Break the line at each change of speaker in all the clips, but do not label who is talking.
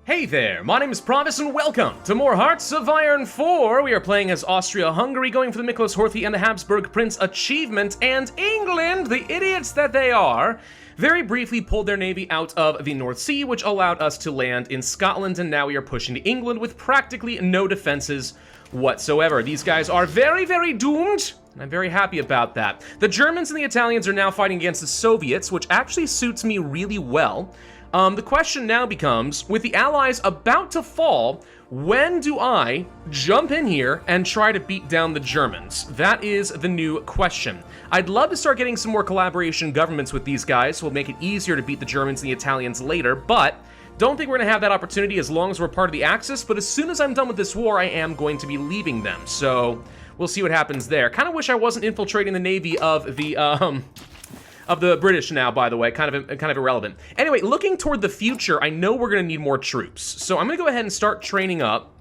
Hey there, my name is Pravus and welcome to more Hearts of Iron 4. We are playing as Austria-Hungary, going for the Miklos Horthy and the Habsburg Prince achievement, and England, the idiots that they are, very briefly pulled their navy out of the North Sea, which allowed us to land in Scotland, and now we are pushing to England with practically no defenses whatsoever. These guys are very, very doomed, and I'm very happy about that. The Germans and the Italians are now fighting against the Soviets, which actually suits me really well. The question now becomes, with the Allies about to fall, when do I jump in here and try to beat down the Germans? That is the new question. I'd love to start getting some more collaboration governments with these guys, so we'll make it easier to beat the Germans and the Italians later, but don't think we're going to have that opportunity as long as we're part of the Axis, but as soon as I'm done with this war, I am going to be leaving them, so we'll see what happens there. Kind of wish I wasn't infiltrating the navy of the British now, by the way, kind of irrelevant. Anyway, looking toward the future, I know we're going to need more troops. So I'm going to go ahead and start training up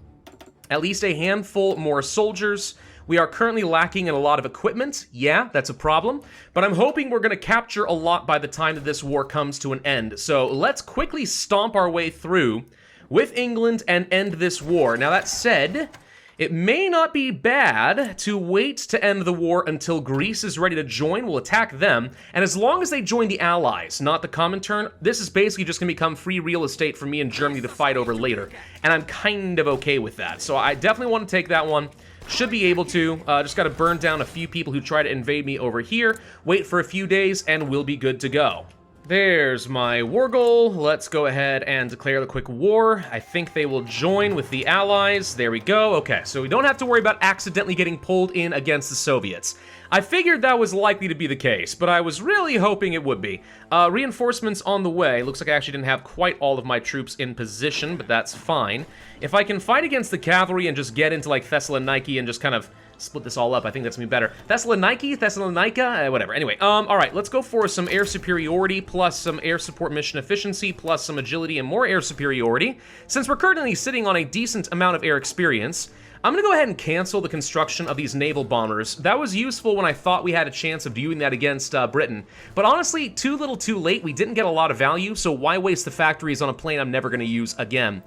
at least a handful more soldiers. We are currently lacking in a lot of equipment. Yeah, that's a problem. But I'm hoping we're going to capture a lot by the time that this war comes to an end. So let's quickly stomp our way through with England and end this war. Now, that said, it may not be bad to wait to end the war until Greece is ready to join. We'll attack them, and as long as they join the Allies, not the Comintern, this is basically just going to become free real estate for me and Germany to fight over later, and I'm kind of okay with that. So I definitely want to take that one. Should be able to. Just got to burn down a few people who try to invade me over here, wait for a few days, and we'll be good to go. There's my war goal. Let's go ahead and declare the quick war. I think they will join with the Allies. There we go. Okay, so we don't have to worry about accidentally getting pulled in against the Soviets. I figured that was likely to be the case, but I was really hoping it would be. Reinforcements on the way. Looks like I actually didn't have quite all of my troops in position, but that's fine. If I can fight against the cavalry and just get into, like, Thessaloniki and just kind of split this all up, I think that's gonna be better. Thessalonica, whatever. Anyway, all right, let's go for some air superiority plus some air support mission efficiency plus some agility and more air superiority. Since we're currently sitting on a decent amount of air experience, I'm gonna go ahead and cancel the construction of these naval bombers. That was useful when I thought we had a chance of doing that against Britain. But honestly, too little too late. We didn't get a lot of value, so why waste the factories on a plane I'm never gonna use again?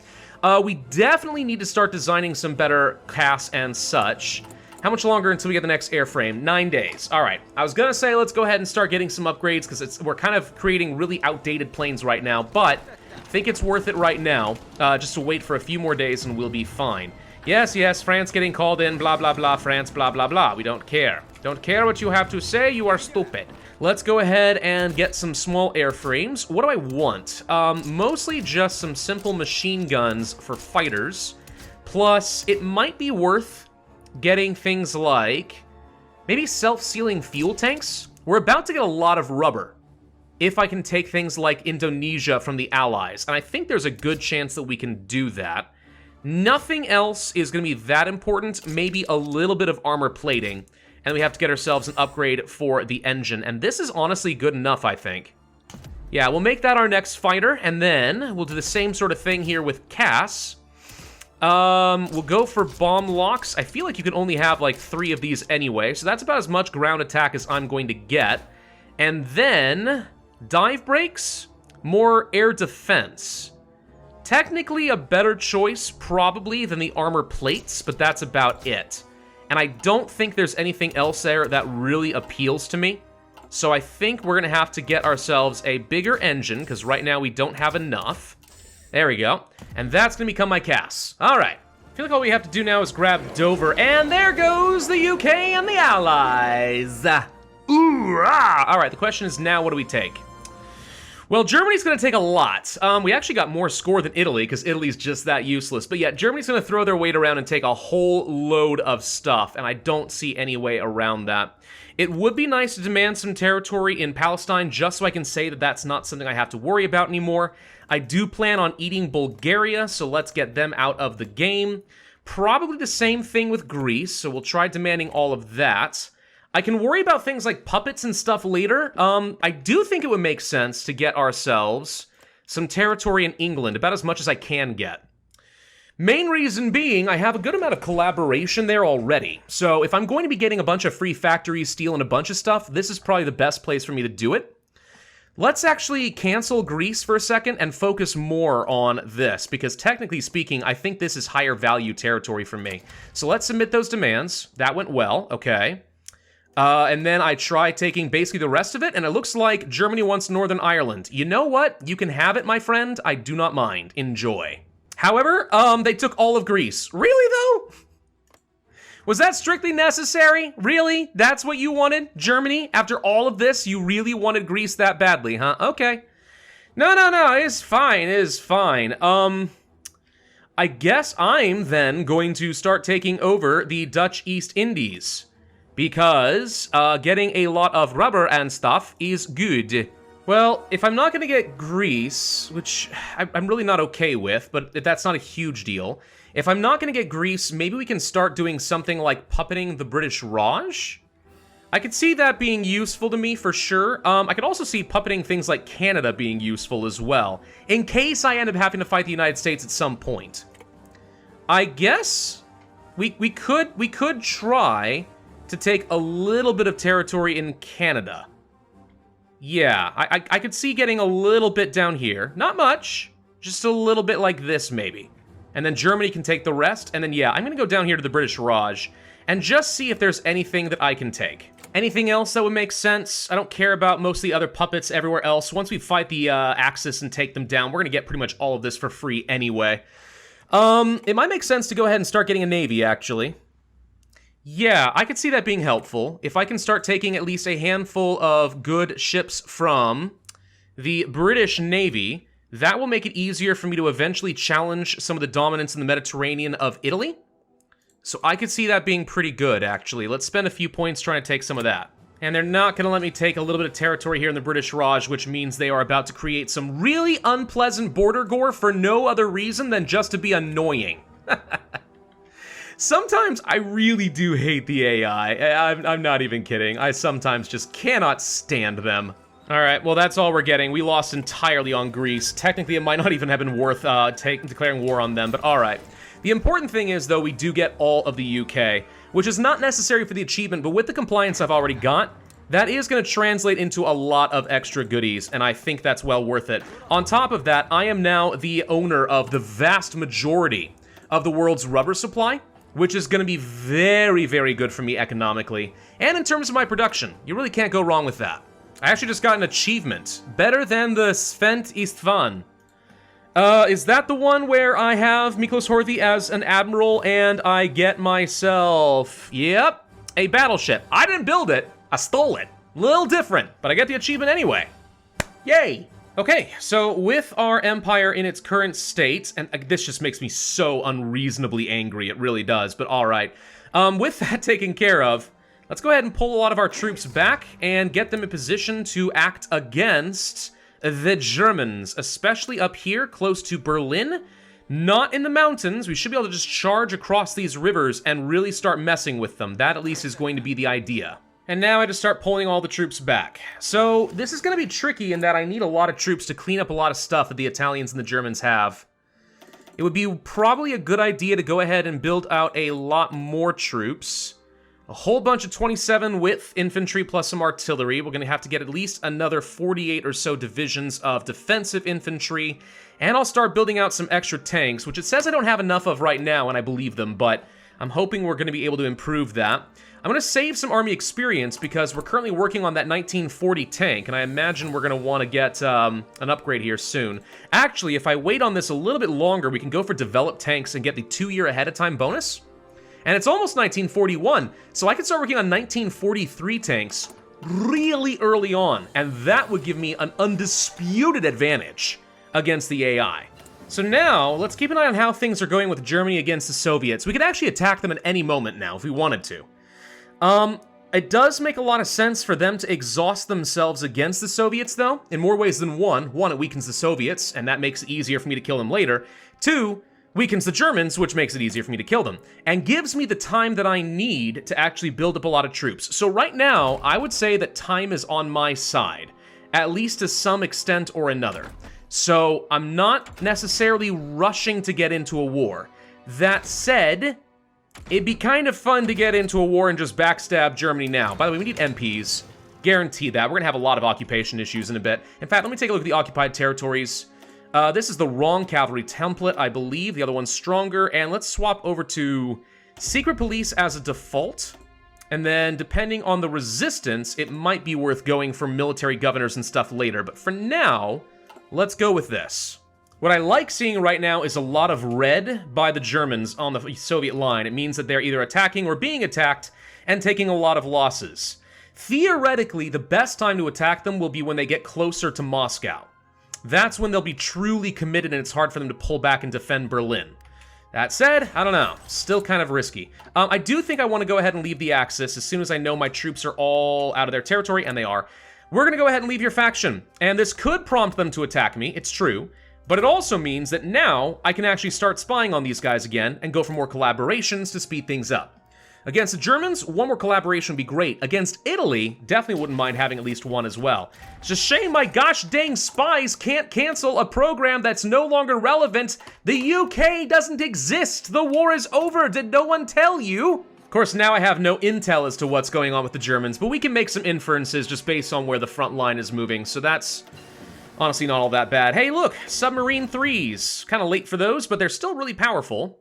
We definitely need to start designing some better CAS and such. How much longer until we get the next airframe? 9 days. All right. I was going to say let's go ahead and start getting some upgrades because we're kind of creating really outdated planes right now, but I think it's worth it right now just to wait for a few more days and we'll be fine. Yes, yes, France getting called in, blah, blah, blah, France, blah, blah, blah. We don't care. Don't care what you have to say. You are stupid. Let's go ahead and get some small airframes. What do I want? Mostly just some simple machine guns for fighters. Plus, it might be worth getting things like maybe self-sealing fuel tanks. We're about to get a lot of rubber if I can take things like Indonesia from the Allies, and I think there's a good chance that we can do that. Nothing else is going to be that important, maybe a little bit of armor plating, and we have to get ourselves an upgrade for the engine, and this is honestly good enough, I think. Yeah, we'll make that our next fighter, and then we'll do the same sort of thing here with CAS. We'll go for bomb locks. I feel like you can only have like 3 of these anyway, so that's about as much ground attack as I'm going to get. And then dive brakes, more air defense. Technically a better choice probably than the armor plates, but that's about it. And I don't think there's anything else there that really appeals to me. So I think we're gonna have to get ourselves a bigger engine, because right now we don't have enough. There we go. And that's going to become my CAS. All right. I feel like all we have to do now is grab Dover. And there goes the UK and the Allies. All right, the question is now, what do we take? Well, Germany's going to take a lot. We actually got more score than Italy, because Italy's just that useless. But yeah, Germany's going to throw their weight around and take a whole load of stuff, and I don't see any way around that. It would be nice to demand some territory in Palestine, just so I can say that that's not something I have to worry about anymore. I do plan on eating Bulgaria, so let's get them out of the game. Probably the same thing with Greece, so we'll try demanding all of that. I can worry about things like puppets and stuff later. I do think it would make sense to get ourselves some territory in England, about as much as I can get. Main reason being, I have a good amount of collaboration there already. So if I'm going to be getting a bunch of free factories, stealing a bunch of stuff, this is probably the best place for me to do it. Let's actually cancel Greece for a second and focus more on this, because technically speaking, I think this is higher value territory for me. So let's submit those demands. That went well, okay. And then I try taking basically the rest of it, and it looks like Germany wants Northern Ireland. You know what? You can have it, my friend. I do not mind. Enjoy. However, they took all of Greece. Really, though? Was that strictly necessary? Really? That's what you wanted? Germany? After all of this, you really wanted Greece that badly, huh? Okay. No, it's fine, it is fine. I guess I'm then going to start taking over the Dutch East Indies, because getting a lot of rubber and stuff is good. Well, if I'm not going to get Greece, which I'm really not okay with, but that's not a huge deal. If I'm not going to get Greece, maybe we can start doing something like puppeting the British Raj? I could see that being useful to me for sure. I could also see puppeting things like Canada being useful as well, in case I end up having to fight the United States at some point. I guess we could try to take a little bit of territory in Canada. Yeah, I could see getting a little bit down here. Not much, just a little bit like this maybe. And then Germany can take the rest, and then yeah, I'm gonna go down here to the British Raj and just see if there's anything that I can take. Anything else that would make sense? I don't care about most of the other puppets everywhere else. Once we fight the Axis and take them down, we're gonna get pretty much all of this for free anyway. It might make sense to go ahead and start getting a navy, actually. Yeah, I could see that being helpful. If I can start taking at least a handful of good ships from the British Navy, that will make it easier for me to eventually challenge some of the dominance in the Mediterranean of Italy. So I could see that being pretty good, actually. Let's spend a few points trying to take some of that. And they're not going to let me take a little bit of territory here in the British Raj, which means they are about to create some really unpleasant border gore for no other reason than just to be annoying. Sometimes I really do hate the AI. I'm not even kidding. I sometimes just cannot stand them. Alright, well that's all we're getting. We lost entirely on Greece. Technically it might not even have been worth declaring war on them, but alright. The important thing is, though, we do get all of the UK, which is not necessary for the achievement, but with the compliance I've already got, that is going to translate into a lot of extra goodies, and I think that's well worth it. On top of that, I am now the owner of the vast majority of the world's rubber supply, which is going to be very, very good for me economically. And in terms of my production, you really can't go wrong with that. I actually just got an achievement. Better than the Svent Istvan. Is that the one where I have Miklos Horthy as an admiral and I get myself... Yep, a battleship. I didn't build it, I stole it. Little different, but I get the achievement anyway. Yay! Okay, so with our empire in its current state, and this just makes me so unreasonably angry, it really does, but alright. With that taken care of, let's go ahead and pull a lot of our troops back and get them in position to act against the Germans, especially up here close to Berlin. Not in the mountains. We should be able to just charge across these rivers and really start messing with them. That at least is going to be the idea. And now I just start pulling all the troops back. So this is going to be tricky in that I need a lot of troops to clean up a lot of stuff that the Italians and the Germans have. It would be probably a good idea to go ahead and build out a lot more troops. A whole bunch of 27 width infantry plus some artillery. We're going to have to get at least another 48 or so divisions of defensive infantry. And I'll start building out some extra tanks, which it says I don't have enough of right now, and I believe them, but I'm hoping we're going to be able to improve that. I'm going to save some army experience because we're currently working on that 1940 tank, and I imagine we're going to want to get an upgrade here soon. Actually, if I wait on this a little bit longer, we can go for developed tanks and get the 2-year ahead of time bonus. And it's almost 1941, so I can start working on 1943 tanks really early on, and that would give me an undisputed advantage against the AI. So now, let's keep an eye on how things are going with Germany against the Soviets. We could actually attack them at any moment now if we wanted to. It does make a lot of sense for them to exhaust themselves against the Soviets, though, in more ways than one. One, it weakens the Soviets, and that makes it easier for me to kill them later. Two, weakens the Germans, which makes it easier for me to kill them, and gives me the time that I need to actually build up a lot of troops. So right now, I would say that time is on my side, at least to some extent or another. So I'm not necessarily rushing to get into a war. That said, it'd be kind of fun to get into a war and just backstab Germany now. By the way, we need MPs. Guaranteed that. We're going to have a lot of occupation issues in a bit. In fact, let me take a look at the occupied territories. This is the wrong cavalry template, I believe. The other one's stronger. And let's swap over to secret police as a default. And then, depending on the resistance, it might be worth going for military governors and stuff later. But for now, let's go with this. What I like seeing right now is a lot of red by the Germans on the Soviet line. It means that they're either attacking or being attacked and taking a lot of losses. Theoretically, the best time to attack them will be when they get closer to Moscow. That's when they'll be truly committed and it's hard for them to pull back and defend Berlin. That said, I don't know. Still kind of risky. I do think I want to go ahead and leave the Axis as soon as I know my troops are all out of their territory, and they are. We're going to go ahead and leave your faction, and this could prompt them to attack me, it's true, but it also means that now I can actually start spying on these guys again and go for more collaborations to speed things up. Against the Germans, one more collaboration would be great. Against Italy, definitely wouldn't mind having at least one as well. It's a shame my gosh dang spies can't cancel a program that's no longer relevant. The UK doesn't exist. The war is over. Did no one tell you? Of course, now I have no intel as to what's going on with the Germans, but we can make some inferences just based on where the front line is moving, so that's honestly not all that bad. Hey, look, submarine 3s. Kind of late for those, but they're still really powerful.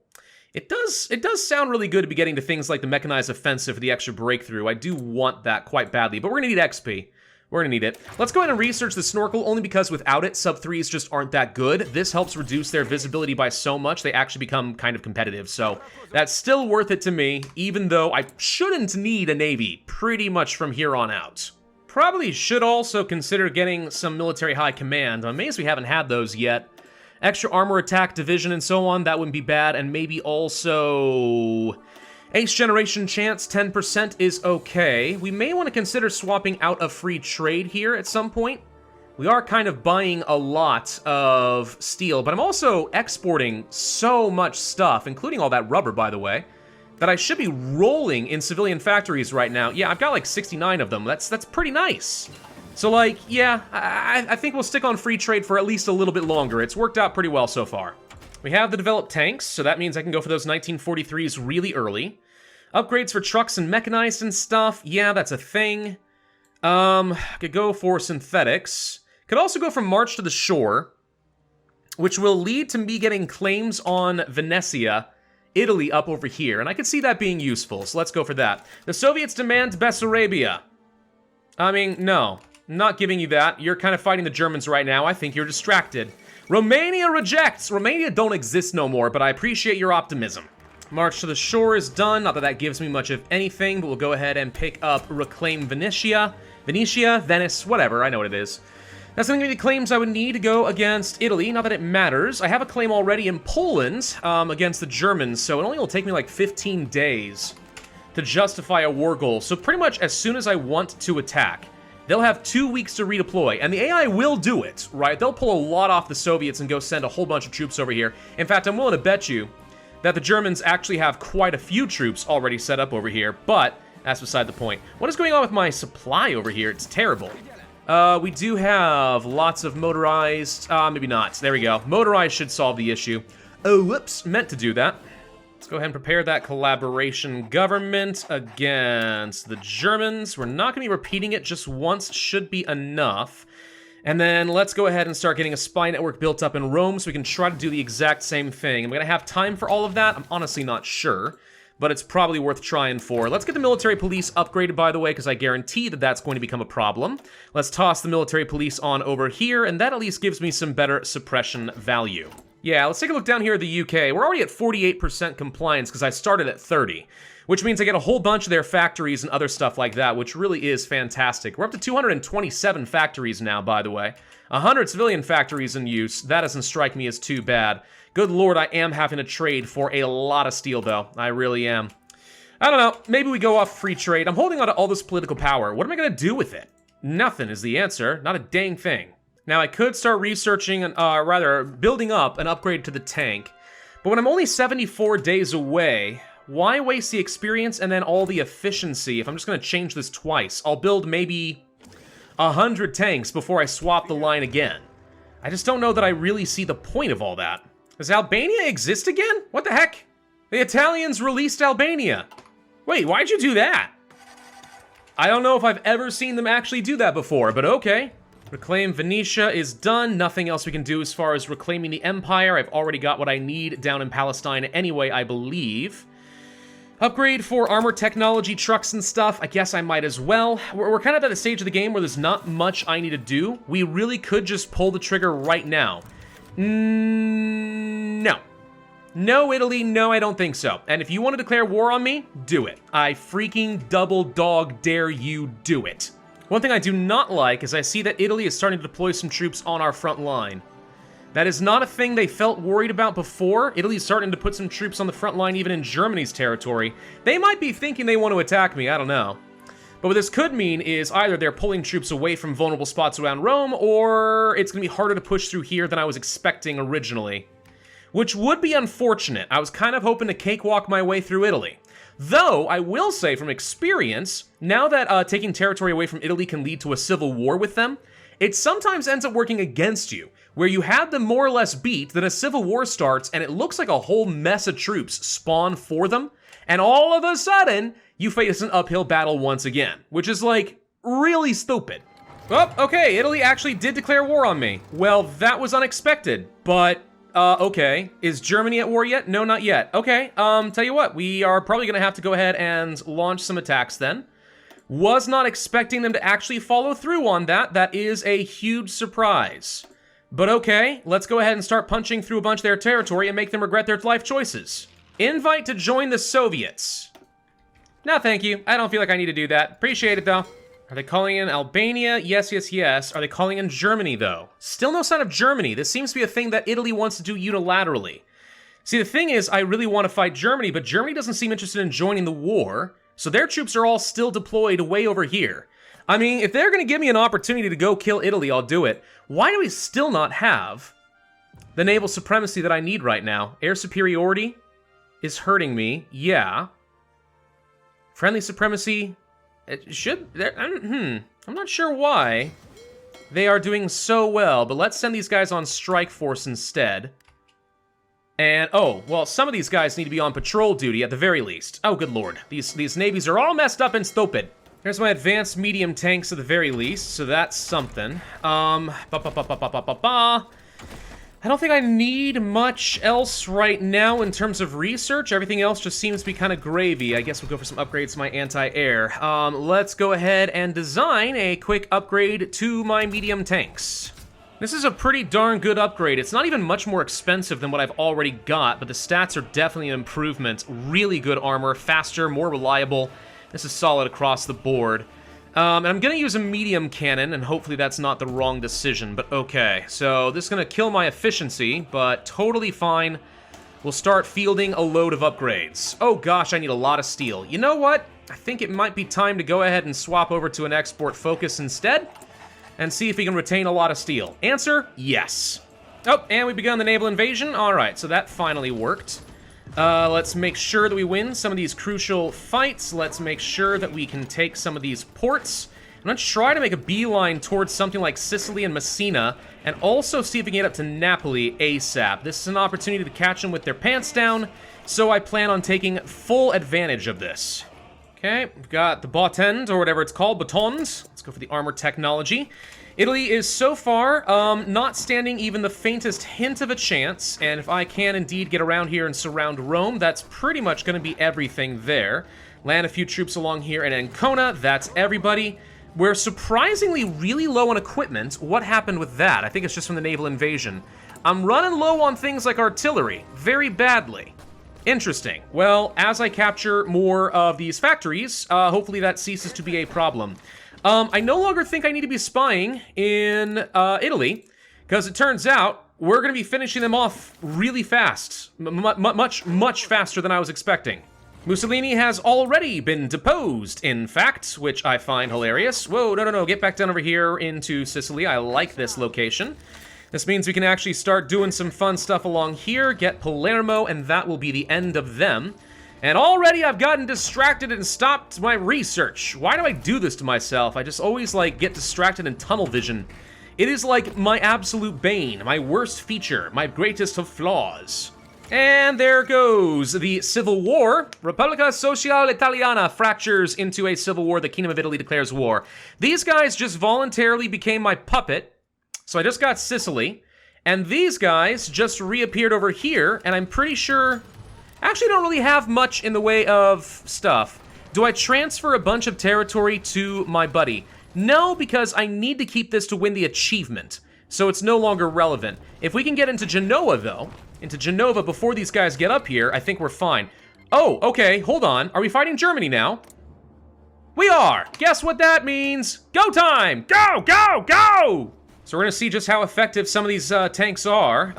It does sound really good to be getting to things like the mechanized offensive for the extra breakthrough. I do want that quite badly, but we're gonna need XP. We're gonna need it. Let's go ahead and research the snorkel, only because without it, sub 3s just aren't that good. This helps reduce their visibility by so much, they actually become kind of competitive. So that's still worth it to me, even though I shouldn't need a navy pretty much from here on out. Probably should also consider getting some military high command. I'm amazed we haven't had those yet. Extra armor attack division and so on, that wouldn't be bad. And maybe also ace generation chance, 10% is okay. We may want to consider swapping out of free trade here at some point. We are kind of buying a lot of steel, but I'm also exporting so much stuff, including all that rubber, by the way, that I should be rolling in civilian factories right now. Yeah, I've got like 69 of them. That's pretty nice. So, like, yeah, I think we'll stick on free trade for at least a little bit longer. It's worked out pretty well so far. We have the developed tanks, so that means I can go for those 1943s really early. Upgrades for trucks and mechanized and stuff. Yeah, that's a thing. Could go for synthetics. Could also go for March to the Shore, which will lead to me getting claims on Venetia, Italy up over here, and I could see that being useful, so let's go for that. The Soviets demand Bessarabia. I mean, no. Not giving you that. You're kind of fighting the Germans right now. I think you're distracted. Romania rejects. Romania don't exist no more, but I appreciate your optimism. March to the Shore is done. Not that that gives me much of anything, but we'll go ahead and pick up Reclaim Venetia. Venetia, Venice, whatever. I know what it is. That's going to give me the claims I would need to go against Italy. Not that it matters. I have a claim already in Poland against the Germans, so it only will take me like 15 days to justify a war goal. So pretty much as soon as I want to attack, they'll have 2 weeks to redeploy, and the AI will do it, right? They'll pull a lot off the Soviets and go send a whole bunch of troops over here. In fact, I'm willing to bet you that the Germans actually have quite a few troops already set up over here, but that's beside the point. What is going on with my supply over here? It's terrible. We do have lots of motorized, maybe not. There we go. Motorized should solve the issue. Oh, whoops, meant to do that. Let's go ahead and prepare that collaboration government against the Germans. We're not going to be repeating it just once, should be enough. And then let's go ahead and start getting a spy network built up in Rome so we can try to do the exact same thing. Am I going to have time for all of that? I'm honestly not sure, but it's probably worth trying for. Let's get the military police upgraded, by the way, because I guarantee that that's going to become a problem. Let's toss the military police on over here, and that at least gives me some better suppression value. Yeah, let's take a look down here at the UK. We're already at 48% compliance because I started at 30, which means I get a whole bunch of their factories and other stuff like that, which really is fantastic. We're up to 227 factories now, by the way. 100 civilian factories in use. That doesn't strike me as too bad. Good lord, I am having to trade for a lot of steel, though. I really am. I don't know. Maybe we go off free trade. I'm holding on to all this political power. What am I going to do with it? Nothing is the answer. Not a dang thing. Now, I could start researching, rather, building up an upgrade to the tank, but when I'm only 74 days away, why waste the experience and then all the efficiency if I'm just going to change this twice? I'll build maybe 100 tanks before I swap the line again. I just don't know that I really see the point of all that. Does Albania exist again? What the heck? The Italians released Albania. Wait, why'd you do that? I don't know if I've ever seen them actually do that before, but okay. Reclaim Venetia is done. Nothing else we can do as far as reclaiming the Empire. I've already got what I need down in Palestine anyway, I believe. Upgrade for armor technology, trucks and stuff. I guess I might as well. We're kind of at the stage of the game where there's not much I need to do. We really could just pull the trigger right now. No. No, Italy, no, I don't think so. And if you want to declare war on me, do it. I freaking double dog dare you do it. One thing I do not like is I see that Italy is starting to deploy some troops on our front line. That is not a thing they felt worried about before. Italy's starting to put some troops on the front line even in Germany's territory. They might be thinking they want to attack me, I don't know. But what this could mean is either they're pulling troops away from vulnerable spots around Rome, or it's going to be harder to push through here than I was expecting originally. Which would be unfortunate. I was kind of hoping to cakewalk my way through Italy. Though, I will say from experience, now that taking territory away from Italy can lead to a civil war with them, it sometimes ends up working against you, where you had them more or less beat, then a civil war starts, and it looks like a whole mess of troops spawn for them, and all of a sudden, you face an uphill battle once again, which is, like, really stupid. Oh, okay, Italy actually did declare war on me. Well, that was unexpected, but... okay. Is Germany at war yet? No, not yet. Okay, tell you what, we are probably gonna have to go ahead and launch some attacks then. Was not expecting them to actually follow through on that. That is a huge surprise. But okay, let's go ahead and start punching through a bunch of their territory and make them regret their life choices. Invite to join the Soviets. No, thank you. I don't feel like I need to do that. Appreciate it, though. Are they calling in Albania? Yes, yes, yes. Are they calling in Germany, though? Still no sign of Germany. This seems to be a thing that Italy wants to do unilaterally. See, the thing is, I really want to fight Germany, but Germany doesn't seem interested in joining the war, so their troops are all still deployed way over here. I mean, if they're going to give me an opportunity to go kill Italy, I'll do it. Why do we still not have the naval supremacy that I need right now? Air superiority is hurting me. Yeah. Friendly supremacy... It should... I'm not sure why they are doing so well, but let's send these guys on strike force instead. And, oh, well, some of these guys need to be on patrol duty at the very least. Oh, good lord. These navies are all messed up and stupid. There's my advanced medium tanks at the very least, so that's something. I don't think I need much else right now in terms of research. Everything else just seems to be kind of gravy. I guess we'll go for some upgrades to my anti-air. Let's go ahead and design a quick upgrade to my medium tanks. This is a pretty darn good upgrade. It's not even much more expensive than what I've already got, but the stats are definitely an improvement. Really good armor, faster, more reliable. This is solid across the board. And I'm going to use a medium cannon, and hopefully that's not the wrong decision, but okay. So this is going to kill my efficiency, but totally fine. We'll start fielding a load of upgrades. Oh gosh, I need a lot of steel. You know what? I think it might be time to go ahead and swap over to an export focus instead, and see if we can retain a lot of steel. Answer, yes. Oh, and we begun the naval invasion. All right, so that finally worked. Let's make sure that we win some of these crucial fights. Let's make sure that we can take some of these ports. I'm going to try to make a beeline towards something like Sicily and Messina, and also see if we can get up to Napoli ASAP. This is an opportunity to catch them with their pants down, so I plan on taking full advantage of this. Okay, we've got the Botend, or whatever it's called, batons. Let's go for the armor technology. Italy is so far not standing even the faintest hint of a chance, and if I can indeed get around here and surround Rome, that's pretty much going to be everything there. Land a few troops along here in Ancona, that's everybody. We're surprisingly really low on equipment. What happened with that? I think it's just from the naval invasion. I'm running low on things like artillery, very badly. Interesting. Well, as I capture more of these factories, hopefully that ceases to be a problem. I no longer think I need to be spying in Italy, because it turns out we're going to be finishing them off really fast. Much faster than I was expecting. Mussolini has already been deposed, in fact, which I find hilarious. Whoa, no, get back down over here into Sicily. I like this location. This means we can actually start doing some fun stuff along here, get Palermo, and that will be the end of them. And already I've gotten distracted and stopped my research. Why do I do this to myself? I just always, like, get distracted in tunnel vision. It is, like, my absolute bane, my worst feature, my greatest of flaws. And there goes the Civil War. Repubblica Sociale Italiana fractures into a civil war. The Kingdom of Italy declares war. These guys just voluntarily became my puppet. So I just got Sicily. And these guys just reappeared over here. And I'm pretty sure... Actually, don't really have much in the way of stuff. Do I transfer a bunch of territory to my buddy? No, because I need to keep this to win the achievement. So it's no longer relevant. If we can get into Genoa, though... into Genova before these guys get up here, I think we're fine. Oh, okay, hold on. Are we fighting Germany now? We are! Guess what that means? Go time! Go, go, go! So we're gonna see just how effective some of these tanks are.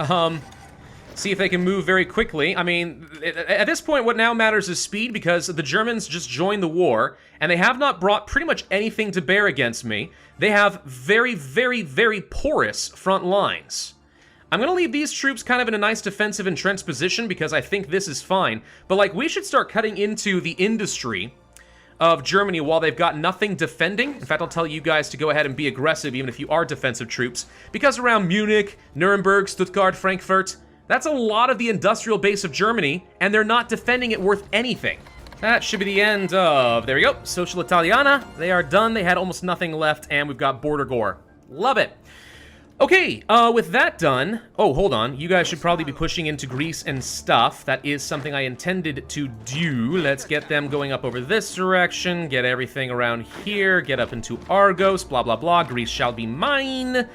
See if they can move very quickly. I mean, at this point, what now matters is speed, because the Germans just joined the war, and they have not brought pretty much anything to bear against me. They have very, very, very porous front lines. I'm gonna leave these troops kind of in a nice defensive entrenched position because I think this is fine. But, like, we should start cutting into the industry of Germany while they've got nothing defending. In fact, I'll tell you guys to go ahead and be aggressive even if you are defensive troops. Because around Munich, Nuremberg, Stuttgart, Frankfurt, that's a lot of the industrial base of Germany, and they're not defending it worth anything. That should be the end of, there we go, Social Italiana. They are done. They had almost nothing left, and we've got border gore. Love it. Okay, with that done... Oh, hold on. You guys should probably be pushing into Greece and stuff. That is something I intended to do. Let's get them going up over this direction. Get everything around here. Get up into Argos. Blah, blah, blah. Greece shall be mine.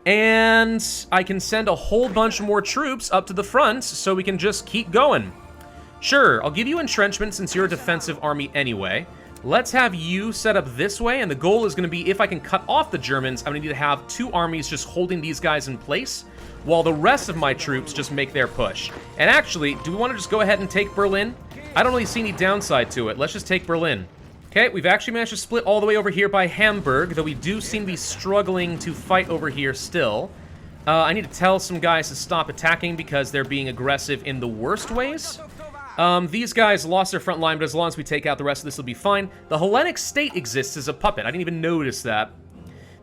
And I can send a whole bunch more troops up to the front so we can just keep going. Sure, I'll give you entrenchment since you're a defensive army anyway. Let's have you set up this way, and the goal is going to be, if I can cut off the Germans, I'm going to need to have 2 armies just holding these guys in place, while the rest of my troops just make their push. And actually, do we want to just go ahead and take Berlin? I don't really see any downside to it. Let's just take Berlin. Okay, we've actually managed to split all the way over here by Hamburg, though we do seem to be struggling to fight over here still. I need to tell some guys to stop attacking because they're being aggressive in the worst ways. These guys lost their front line, but as long as we take out the rest of this, will be fine. The Hellenic state exists as a puppet. I didn't even notice that.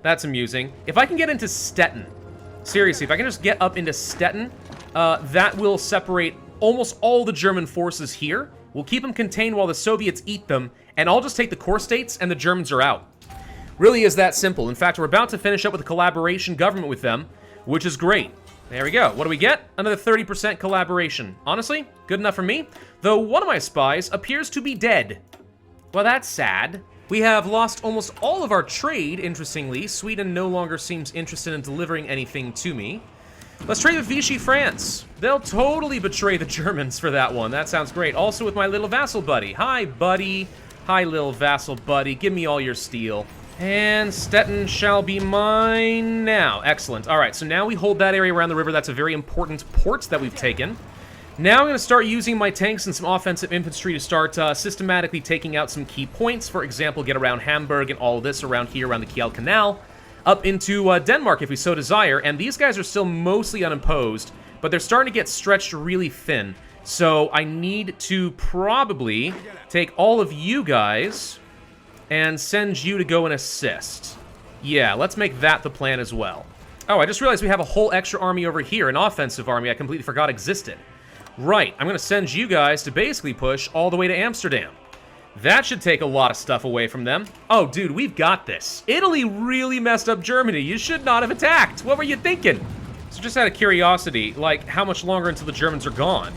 That's amusing. If I can get into Stettin, seriously, if I can just get up into Stettin, that will separate almost all the German forces here. We'll keep them contained while the Soviets eat them, and I'll just take the core states, and the Germans are out. Really is that simple. In fact, we're about to finish up with a collaboration government with them, which is great. There we go. What do we get? Another 30% collaboration. Honestly, good enough for me. Though one of my spies appears to be dead. Well, that's sad. We have lost almost all of our trade, interestingly. Sweden no longer seems interested in delivering anything to me. Let's trade with Vichy France. They'll totally betray the Germans for that one. That sounds great. Also with my little vassal buddy. Hi, buddy. Hi, little vassal buddy. Give me all your steel. And Stettin shall be mine now. Excellent. All right, so now we hold that area around the river. That's a very important port that we've taken. Now I'm going to start using my tanks and some offensive infantry to start systematically taking out some key points. For example, get around Hamburg and all of this around here, around the Kiel Canal, up into Denmark if we so desire. And these guys are still mostly unopposed, but they're starting to get stretched really thin. So I need to probably take all of you guys and send you to go and assist. Yeah, let's make that the plan as well. Oh, I just realized we have a whole extra army over here, an offensive army I completely forgot existed. Right, I'm gonna send you guys to basically push all the way to Amsterdam. That should take a lot of stuff away from them. Oh, dude, we've got this. Italy really messed up Germany. You should not have attacked. What were you thinking? So just out of curiosity, like, how much longer until the Germans are gone?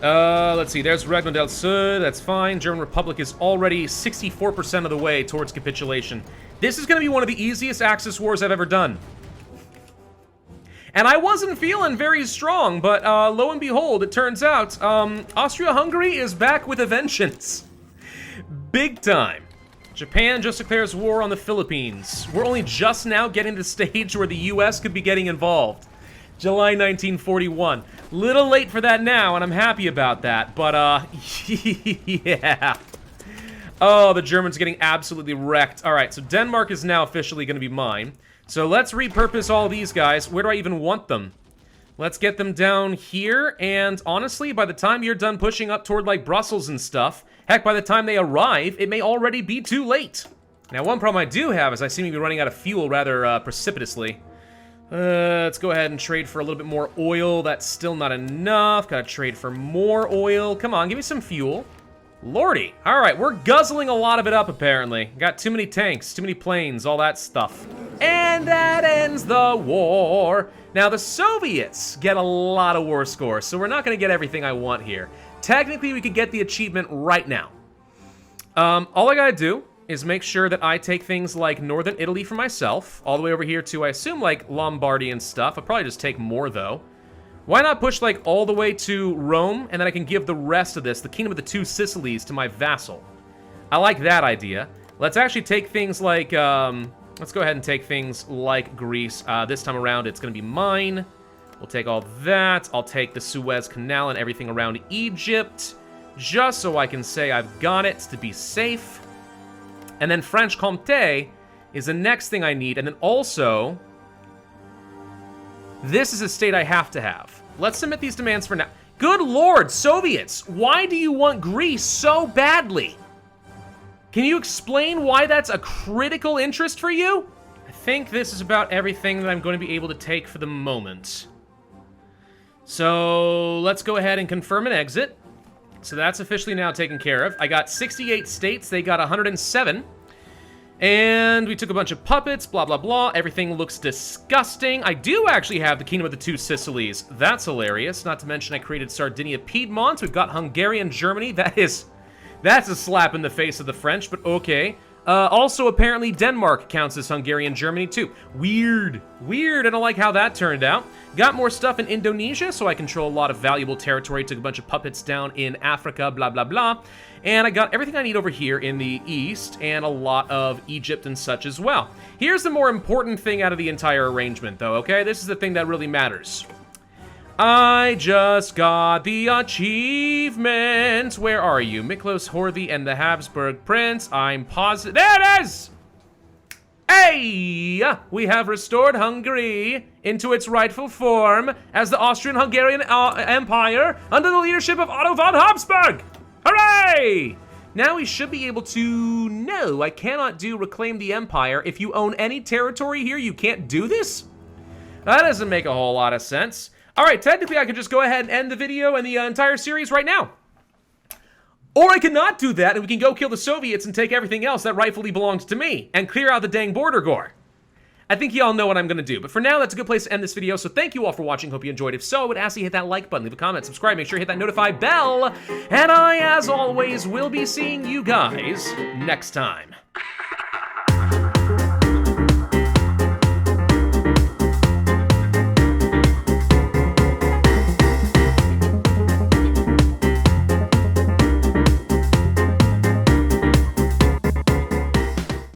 Let's see, there's Regno del Sud, that's fine. German Republic is already 64% of the way towards capitulation. This is gonna be one of the easiest Axis wars I've ever done. And I wasn't feeling very strong, but lo and behold, it turns out Austria-Hungary is back with a vengeance. Big time. Japan just declares war on the Philippines. We're only just now getting to the stage where the US could be getting involved. July 1941. Little late for that now, and I'm happy about that, but yeah. Oh, the Germans are getting absolutely wrecked. All right, so Denmark is now officially going to be mine. So let's repurpose all these guys. Where do I even want them? Let's get them down here, and honestly, by the time you're done pushing up toward, like, Brussels and stuff, heck, by the time they arrive, it may already be too late. Now, one problem I do have is I seem to be running out of fuel rather precipitously. Let's go ahead and trade for a little bit more oil. That's still not enough. Gotta trade for more oil. Come on, give me some fuel. Lordy. All right, we're guzzling a lot of it up, apparently. Got too many tanks, too many planes, all that stuff. And that ends the war. Now, the Soviets get a lot of war scores, so we're not going to get everything I want here. Technically, we could get the achievement right now. All I got to do is make sure that I take things like Northern Italy for myself, all the way over here to, I assume, like, Lombardy and stuff. I'll probably just take more, though. Why not push, like, all the way to Rome, and then I can give the rest of this, the Kingdom of the Two Sicilies, to my vassal. I like that idea. Let's actually take things like, let's go ahead and take things like Greece. This time around, it's going to be mine. We'll take all that. I'll take the Suez Canal and everything around Egypt, just so I can say I've got it to be safe. And then Franche-Comté is the next thing I need, and then also, this is a state I have to have. Let's submit these demands for now. Good Lord, Soviets, why do you want Greece so badly? Can you explain why that's a critical interest for you? I think this is about everything that I'm going to be able to take for the moment. So let's go ahead and confirm an exit. So that's officially now taken care of. I got 68 states, they got 107. And we took a bunch of puppets, blah, blah, blah. Everything looks disgusting. I do actually have the Kingdom of the Two Sicilies. That's hilarious. Not to mention I created Sardinia Piedmont. We've got Hungarian Germany. That's a slap in the face of the French, but okay. Also, apparently, Denmark counts as Hungarian Germany, too. Weird. Weird. I don't like how that turned out. Got more stuff in Indonesia, so I control a lot of valuable territory. Took a bunch of puppets down in Africa, blah, blah, blah. And I got everything I need over here in the east, and a lot of Egypt and such as well. Here's the more important thing out of the entire arrangement, though, okay? This is the thing that really matters. I just got the achievement. Where are you? Miklos Horthy and the Habsburg Prince. I'm positive. There it is! Hey! We have restored Hungary into its rightful form as the Austrian-Hungarian Empire under the leadership of Otto von Habsburg! Hooray! Now we should be able to... No, I cannot do Reclaim the Empire. If you own any territory here, you can't do this? That doesn't make a whole lot of sense. All right, technically I could just go ahead and end the video and the entire series right now. Or I could not do that and we can go kill the Soviets and take everything else that rightfully belongs to me and clear out the dang border gore. I think you all know what I'm gonna do, but for now, that's a good place to end this video, so thank you all for watching, hope you enjoyed. If so, I would ask you to hit that like button, leave a comment, subscribe, make sure you hit that notify bell, and I, as always, will be seeing you guys next time.